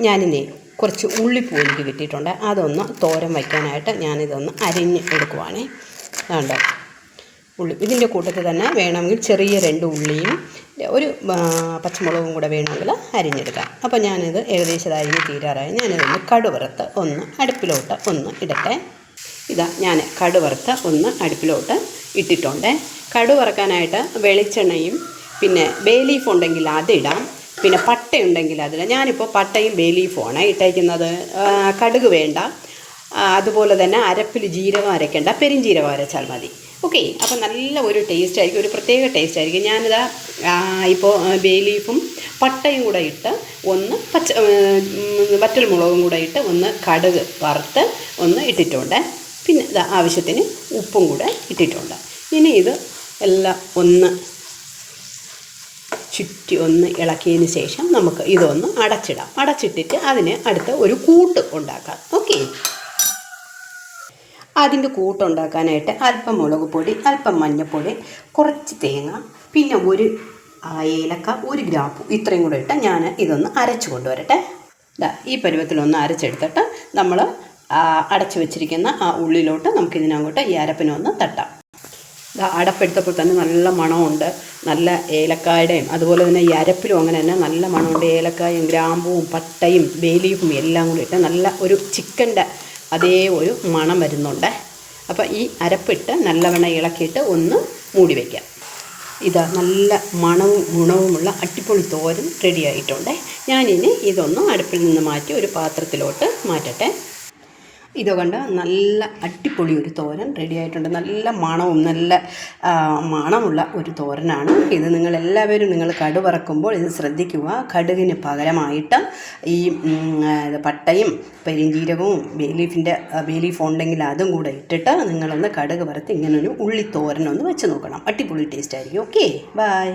ഞാനിനി കുറച്ച് ഉള്ളിപ്പൂ എനിക്ക് കിട്ടിയിട്ടുണ്ട്. അതൊന്ന് തോരൻ വയ്ക്കാനായിട്ട് ഞാനിതൊന്ന് അരിഞ്ഞ് എടുക്കുവാണേ. അതുകൊണ്ട് ഉള്ളി ഇതിൻ്റെ കൂട്ടത്തിൽ തന്നെ വേണമെങ്കിൽ ചെറിയ 2 ഉള്ളിയും ഒരു പച്ചമുളകും കൂടെ വേണമെങ്കിൽ അരിഞ്ഞെടുക്കാം. അപ്പോൾ ഞാനിത് ഏകദേശം അരിഞ്ഞ് തീരാറായി. ഞാനിതൊന്ന് കടുവറുത്ത് ഒന്ന് അടുപ്പിലോട്ട് ഒന്ന് ഇടട്ടെ. ഇതാ ഞാൻ കടുവറുത്ത് ഒന്ന് അടുപ്പിലോട്ട് ഇട്ടിട്ടുണ്ട്. കടുവറക്കാനായിട്ട് വെളിച്ചെണ്ണയും പിന്നെ ബേ ലീഫ് ഉണ്ടെങ്കിൽ അതിടാം, പിന്നെ പട്ടയുണ്ടെങ്കിൽ അതിടാം. ഞാനിപ്പോൾ പട്ടയും ബേ ലീഫുമാണ് ഇട്ടേക്കുന്നത്. കടുക് വേണ്ട. അതുപോലെ തന്നെ അരപ്പിൽ ജീരകം അരയ്ക്കേണ്ട, പെരിഞ്ജീരകം അരച്ചാൽ മതി. ഓക്കെ, അപ്പോൾ നല്ല ഒരു ടേസ്റ്റ് ആയിരിക്കും, ഒരു പ്രത്യേക ടേസ്റ്റ് ആയിരിക്കും. ഞാനിതാ ഇപ്പോൾ ബേ ലീഫും പട്ടയും കൂടെ ഇട്ട് ഒന്ന് വറ്റൽമുളകും കൂടെ ഇട്ട് ഒന്ന് കടുക് വറുത്ത് ഒന്ന് ഇട്ടിട്ടുണ്ട്. പിന്നെ ഇത് ആവശ്യത്തിന് ഉപ്പും കൂടെ ഇട്ടിട്ടുണ്ട്. ഇനി ഇത് എല്ലാം ഒന്ന് ചുറ്റി ഒന്ന് ഇളക്കിയതിന് ശേഷം നമുക്ക് ഇതൊന്ന് അടച്ചിടാം. അടച്ചിട്ടിട്ട് അതിന് അടുത്ത് ഒരു കൂട്ട് ഉണ്ടാക്കാം. ഓക്കെ, അതിൻ്റെ കൂട്ടുണ്ടാക്കാനായിട്ട് അല്പം മുളക് പൊടി, അല്പം മഞ്ഞൾപ്പൊടി, കുറച്ച് തേങ്ങ, പിന്നെ ഒരു ഏലക്ക, ഒരു ഗ്രാമ്പു, ഇത്രയും കൂടെ ഇട്ട് ഞാൻ ഇതൊന്ന് അരച്ച് കൊണ്ടുവരട്ടെ. ഈ പരുവത്തിലൊന്ന് അരച്ചെടുത്തിട്ട് നമ്മൾ അടച്ചു വെച്ചിരിക്കുന്ന ആ ഉള്ളിലോട്ട് നമുക്കിതിനങ്ങോട്ട് ഈ അരപ്പിനൊന്ന് തട്ടാം. അടപ്പെടുത്തപ്പോൾ തന്നെ നല്ല മണമുണ്ട്. നല്ല ഏലക്കായുടെയും അതുപോലെ തന്നെ ഈ അരപ്പിലും അങ്ങനെ തന്നെ നല്ല മണമുണ്ട്. ഏലക്കായും ഗ്രാമ്പുവും പട്ടയും ബേ ലീഫും എല്ലാം കൂടി ഇട്ട് നല്ല ഒരു ചിക്കൻ്റെ അതേ ഒരു മണം വരുന്നുണ്ട്. അപ്പോൾ ഈ അരപ്പിട്ട് നല്ലവണ്ണം ഇളക്കിയിട്ട് ഒന്ന് മൂടി വയ്ക്കാം. ഇതാ നല്ല മണവും ഗുണവുമുള്ള അടിപൊളി തോരൻ റെഡി ആയിട്ടുണ്ട്. ഞാനിനി ഇതൊന്ന് അടുപ്പിൽ നിന്ന് മാറ്റി ഒരു പാത്രത്തിലോട്ട് മാറ്റട്ടെ. ഇതുകൊണ്ട് നല്ല അടിപൊളി ഒരു തോരൻ റെഡി ആയിട്ടുണ്ട്. നല്ല മണവും നല്ല മണമുള്ള ഒരു തോരനാണ് ഇത്. നിങ്ങൾ കടുവറക്കുമ്പോൾ ഇത് ശ്രദ്ധിക്കുക. കടുകിന് പകരമായിട്ട് ഈ പട്ടയും പെരിഞ്ജീരകവും ബേ ലീഫ് ഉണ്ടെങ്കിൽ അതും കൂടെ ഇട്ടിട്ട് നിങ്ങളൊന്ന് കടുക് വറുത്ത് ഇങ്ങനൊരു ഉള്ളിത്തോരനൊന്ന് വെച്ച് നോക്കണം. അടിപൊളി ടേസ്റ്റ് ആയിരിക്കും. Okay, by.